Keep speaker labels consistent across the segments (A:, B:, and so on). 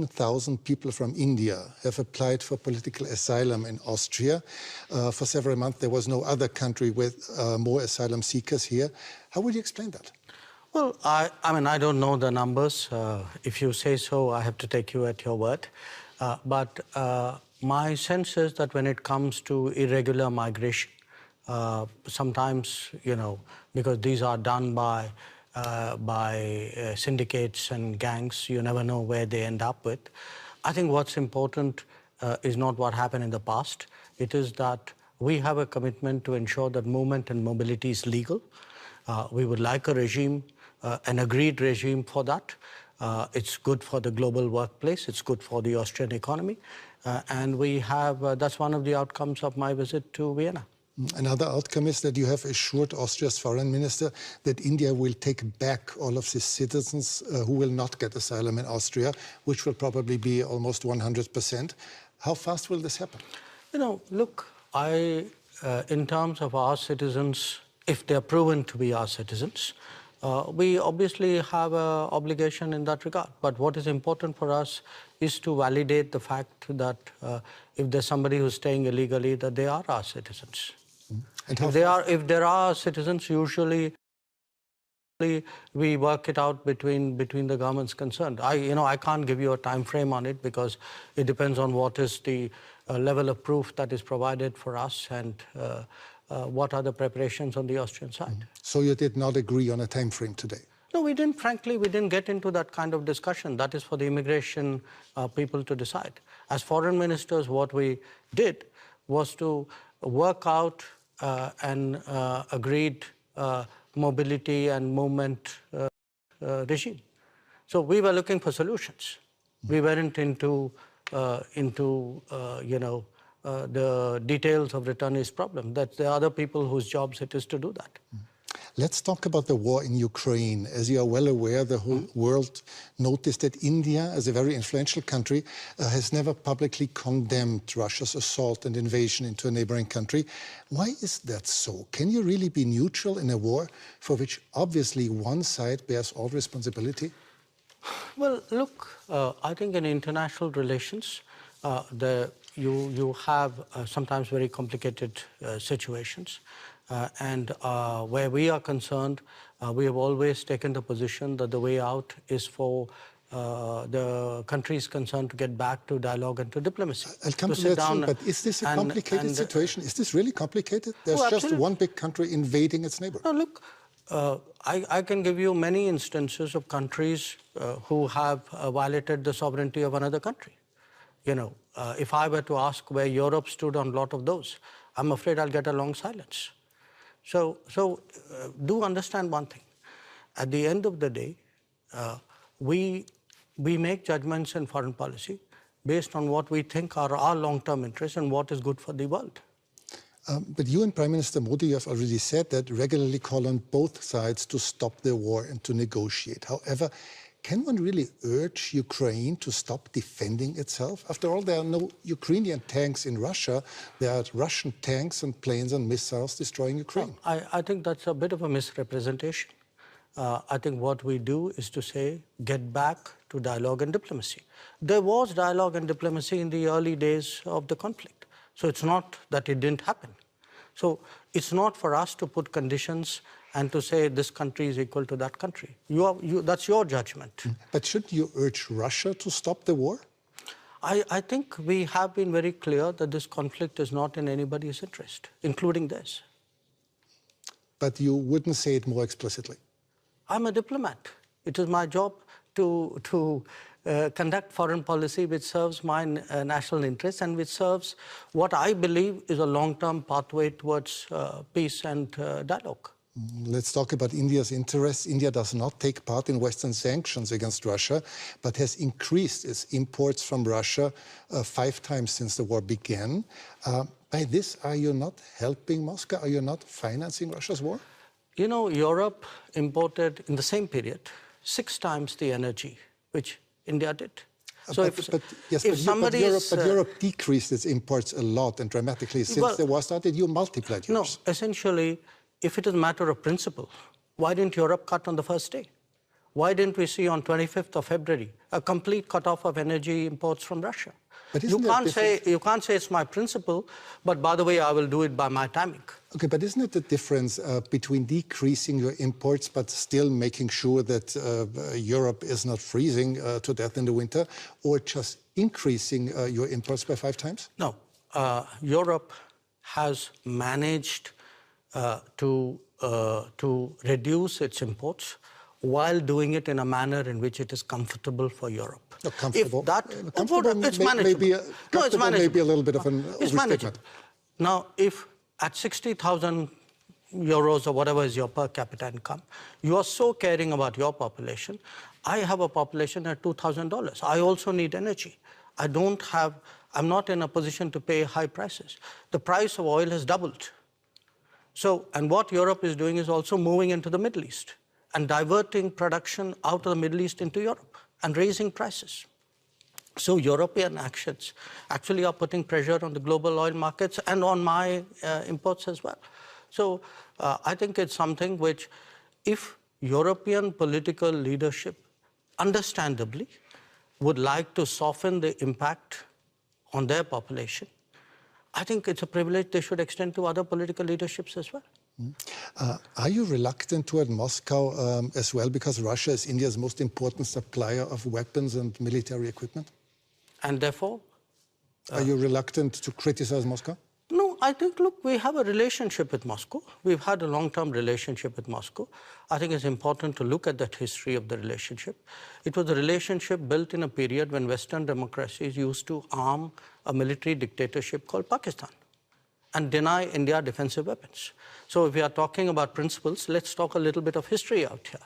A: 1,000 people from India have applied for political asylum in Austria. For several months, there was no other country with more asylum seekers here. How would you explain that?
B: Well, I mean, I don't know the numbers. If you say so, I have to take you at your word. But my sense is that when it comes to irregular migration, sometimes, you know, because these are done by syndicates and gangs, you never know where they end up with. I think what's important is not what happened in the past. It is that we have a commitment to ensure that movement and mobility is legal. We would like a regime, an agreed regime for that. It's good for the global workplace. It's good for the Austrian economy. And we have, that's one of the outcomes of my visit to Vienna.
A: Another outcome is that you have assured Austria's foreign minister that India will take back all of its citizens who will not get asylum in Austria, which will probably be almost 100%. How fast will this happen?
B: You know, look, in terms of our citizens, if they're proven to be our citizens, we obviously have an obligation in that regard. But what is important for us is to validate the fact that if there's somebody who's staying illegally, that they are our citizens. And if there are citizens, usually we work it out between the governments concerned. I can't give you a time frame on it because it depends on what is the level of proof that is provided for us and what are the preparations on the Austrian side.
A: So you did not agree on a time frame today?
B: No, we didn't. Frankly, we didn't get into that kind of discussion. That is for the immigration people to decide. As foreign ministers, what we did was to work out an agreed mobility and movement regime. So we were looking for solutions. We weren't into the details of returnees' problem. That there are other people whose jobs it is to do that.
A: Let's talk about the war in Ukraine. As you are well aware, the whole world noticed that India, as a very influential country, has never publicly condemned Russia's assault and invasion into a neighboring country. Why is that so? Can you really be neutral in a war for which obviously one side bears all responsibility?
B: Well, look, I think in international relations, you have sometimes very complicated situations. And where we are concerned, we have always taken the position that the way out is for the countries concerned to get back to dialogue and to diplomacy.
A: I'll come to that soon, but is this a complicated situation? Is this really complicated? There's just one big country invading its neighbor.
B: No, look, I can give you many instances of countries who have violated the sovereignty of another country. You know, if I were to ask where Europe stood on a lot of those, I'm afraid I'll get a long silence. So do understand one thing. At the end of the day, we make judgments in foreign policy based on what we think are our long-term interests and what is good for the world.
A: But you and Prime Minister Modi have already said that regularly call on both sides to stop the war and to negotiate. However, can one really urge Ukraine to stop defending itself? After all, there are no Ukrainian tanks in Russia. There are Russian tanks and planes and missiles destroying Ukraine.
B: Well, I think that's a bit of a misrepresentation. I think what we do is to say, get back to dialogue and diplomacy. There was dialogue and diplomacy in the early days of the conflict. So it's not that it didn't happen. So it's not for us to put conditions and to say this country is equal to that country. That's your judgment.
A: But shouldn't you urge Russia to stop the war?
B: I think we have been very clear that this conflict is not in anybody's interest, including theirs.
A: But you wouldn't say it more explicitly?
B: I'm a diplomat. It is my job to conduct foreign policy which serves my national interests and which serves what I believe is a long-term pathway towards peace and dialogue.
A: Let's talk about India's interests. India does not take part in Western sanctions against Russia, but has increased its imports from Russia 5 times since the war began. By this, are you not helping Moscow? Are you not financing Russia's war?
B: You know, Europe imported in the same period 6 times the energy which India did. So
A: Europe decreased its imports a lot and dramatically since the war started. You multiplied yours.
B: No, essentially, if it is a matter of principle, why didn't Europe cut on the first day? Why didn't we see on 25th of February a complete cutoff of energy imports from Russia?
A: But
B: you can't say it's my principle, but by the way, I will do it by my timing.
A: Okay, but isn't it the difference between decreasing your imports but still making sure that Europe is not freezing to death in the winter, or just increasing your imports by 5 times?
B: No, Europe has managed to reduce its imports while doing it in a manner in which it is comfortable for Europe.
A: No, comfortable.
B: It's manageable.
A: It's maybe a little bit of an overstatement.
B: Now, if at 60,000 euros or whatever is your per capita income, you are so caring about your population. I have a population at $2,000. I also need energy. I'm not in a position to pay high prices. The price of oil has doubled. So, and what Europe is doing is also moving into the Middle East and diverting production out of the Middle East into Europe and raising prices. So European actions actually are putting pressure on the global oil markets and on my imports as well. So I think it's something which, if European political leadership understandably would like to soften the impact on their population, I think it's a privilege they should extend to other political leaderships as well.
A: Are you reluctant toward Moscow as well, because Russia is India's most important supplier of weapons and military equipment?
B: And therefore?
A: Are you reluctant to criticize Moscow?
B: No, I think, look, we have a relationship with Moscow. We've had a long-term relationship with Moscow. I think it's important to look at that history of the relationship. It was a relationship built in a period when Western democracies used to arm a military dictatorship called Pakistan and deny India defensive weapons. So if we are talking about principles, let's talk a little bit of history out here.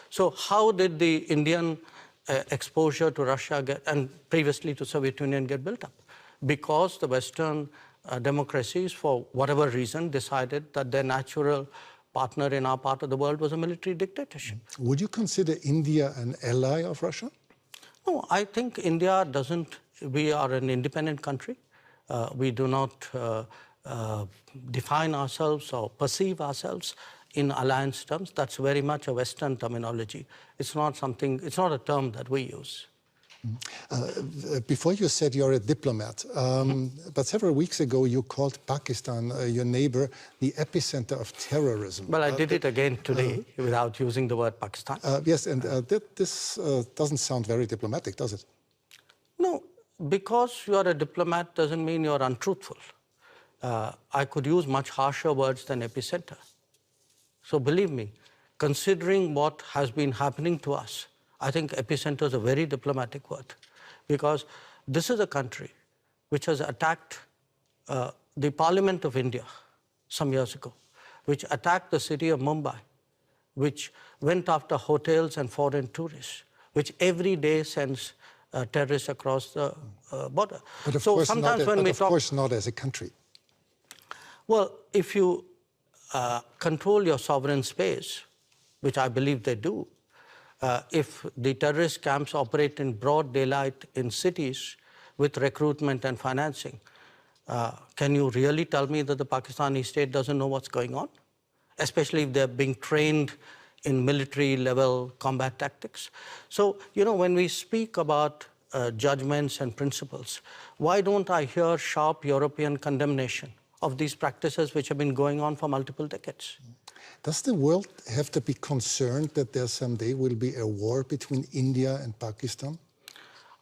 B: So how did the Indian exposure to Russia and previously to Soviet Union get built up? Because the Western democracies, for whatever reason, decided that their natural partner in our part of the world was a military dictatorship.
A: Would you consider India an ally of Russia?
B: No, I think India doesn't. We are an independent country. We do not define ourselves or perceive ourselves in alliance terms. That's very much a Western terminology. It's not a term that we use.
A: Before you said you're a diplomat, but several weeks ago you called Pakistan, your neighbor, the epicenter of terrorism.
B: Well, I did it again today without using the word Pakistan.
A: Yes, and this doesn't sound very diplomatic, does it?
B: No, because you're a diplomat doesn't mean you're untruthful. I could use much harsher words than epicenter. So believe me, considering what has been happening to us, I think epicenter is a very diplomatic word, because this is a country which has attacked the Parliament of India some years ago, which attacked the city of Mumbai, which went after hotels and foreign tourists, which every day sends terrorists across the border.
A: But of course not as a country.
B: Well, if you control your sovereign space, which I believe they do, if the terrorist camps operate in broad daylight in cities with recruitment and financing, can you really tell me that the Pakistani state doesn't know what's going on? Especially if they're being trained in military-level combat tactics. So, when we speak about judgments and principles, why don't I hear sharp European condemnation of these practices which have been going on for multiple decades?
A: Does the world have to be concerned that there someday will be a war between India and Pakistan?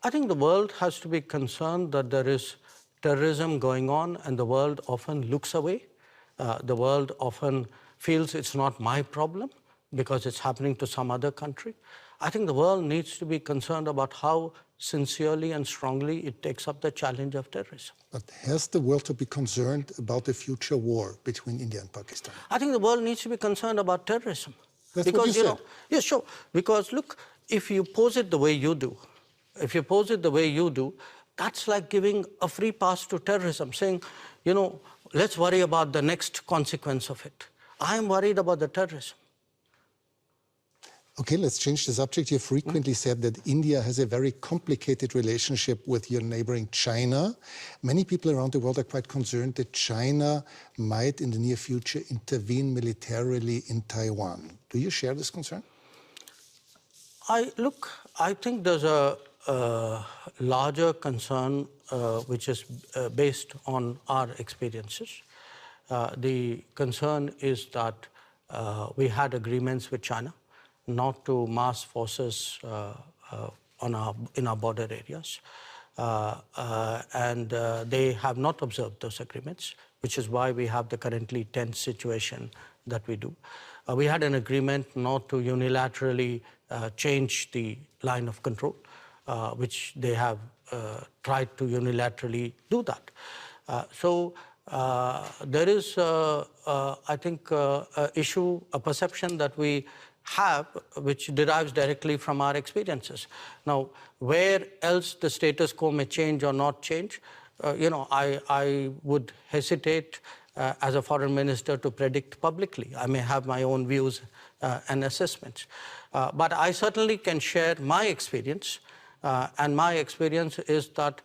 B: I think the world has to be concerned that there is terrorism going on, and the world often looks away. The world often feels it's not my problem because it's happening to some other country. I think the world needs to be concerned about how sincerely and strongly it takes up the challenge of terrorism.
A: But has the world to be concerned about the future war between India and Pakistan?
B: I think the world needs to be concerned about terrorism.
A: That's what you said.
B: Yeah, sure. Because look, if you pose it the way you do, that's like giving a free pass to terrorism, saying, let's worry about the next consequence of it. I am worried about the terrorism.
A: Okay, let's change the subject. You frequently said that India has a very complicated relationship with your neighboring China. Many people around the world are quite concerned that China might, in the near future, intervene militarily in Taiwan. Do you share this concern?
B: I think there's a larger concern which is based on our experiences. The concern is that we had agreements with China not to mass forces in our border areas. And they have not observed those agreements, which is why we have the currently tense situation that we do. We had an agreement not to unilaterally change the line of control, which they have tried to unilaterally do that. So there is, I think, a perception that we have which derives directly from our experiences. Now, where else the status quo may change or not change, I would hesitate as a foreign minister to predict publicly. I may have my own views and assessments. But I certainly can share my experience, and my experience is that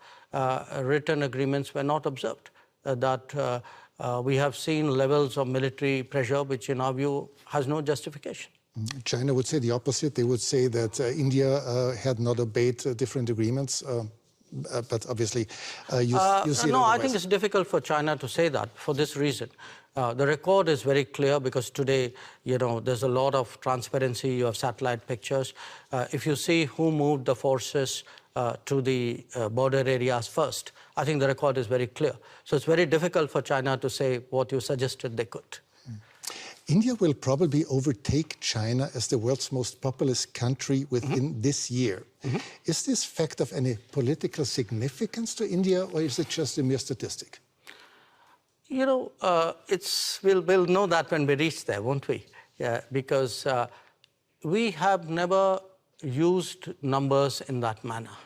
B: written agreements were not observed, that we have seen levels of military pressure which in our view has no justification.
A: China would say the opposite. They would say that India had not obeyed different agreements. But obviously, you see
B: no, I think it's difficult for China to say that for this reason. The record is very clear because today, there's a lot of transparency. You have satellite pictures. If you see who moved the forces to the border areas first, I think the record is very clear. So it's very difficult for China to say what you suggested they could.
A: India will probably overtake China as the world's most populous country within this year. Is this fact of any political significance to India, or is it just a mere statistic?
B: We'll know that when we reach there, won't we? Yeah, because we have never used numbers in that manner.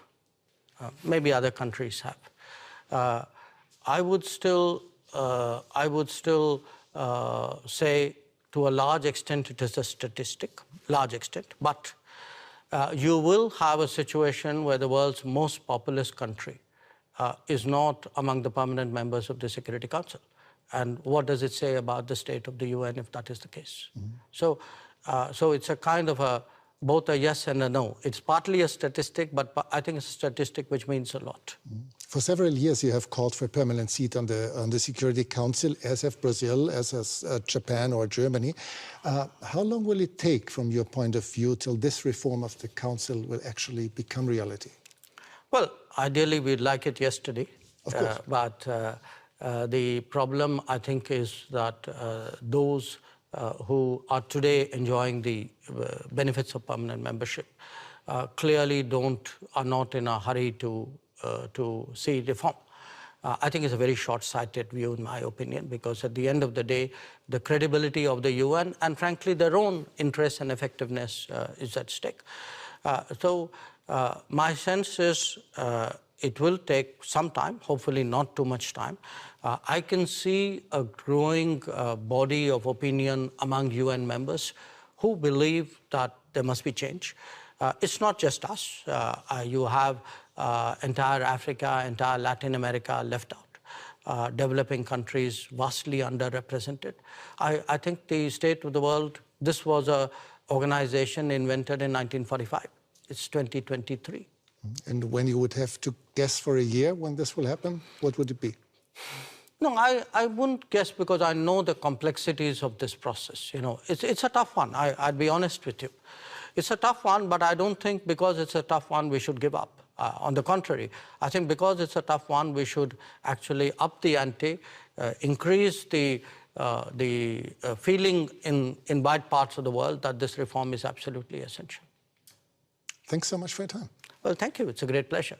B: Maybe other countries have. I would still say, to a large extent, it is a statistic, but you will have a situation where the world's most populous country is not among the permanent members of the Security Council. And what does it say about the state of the UN if that is the case? So it's a kind of both a yes and a no. It's partly a statistic, but I think it's a statistic which means a lot.
A: For several years, you have called for a permanent seat on the Security Council, as have Brazil, as has Japan or Germany. How long will it take, from your point of view, till this reform of the Council will actually become reality?
B: Well, ideally, we'd like it yesterday.
A: Of course.
B: But the problem, I think, is that those who are today enjoying the benefits of permanent membership clearly are not in a hurry to see reform. I think it's a very short-sighted view, in my opinion, because at the end of the day, the credibility of the UN and, frankly, their own interests and effectiveness is at stake. So my sense is it will take some time, hopefully not too much time. I can see a growing body of opinion among UN members who believe that there must be change. It's not just us. You have entire Africa, entire Latin America left out. Developing countries vastly underrepresented. I think the state of the world, this was an organization invented in 1945. It's 2023.
A: And when you would have to guess for a year when this will happen, what would it be?
B: No, I wouldn't guess, because I know the complexities of this process. It's a tough one. I'd be honest with you. It's a tough one, but I don't think because it's a tough one we should give up. On the contrary, I think because it's a tough one, we should actually up the ante, increase the feeling in wide parts of the world that this reform is absolutely essential.
A: Thanks so much for your time.
B: Well, thank you. It's a great pleasure.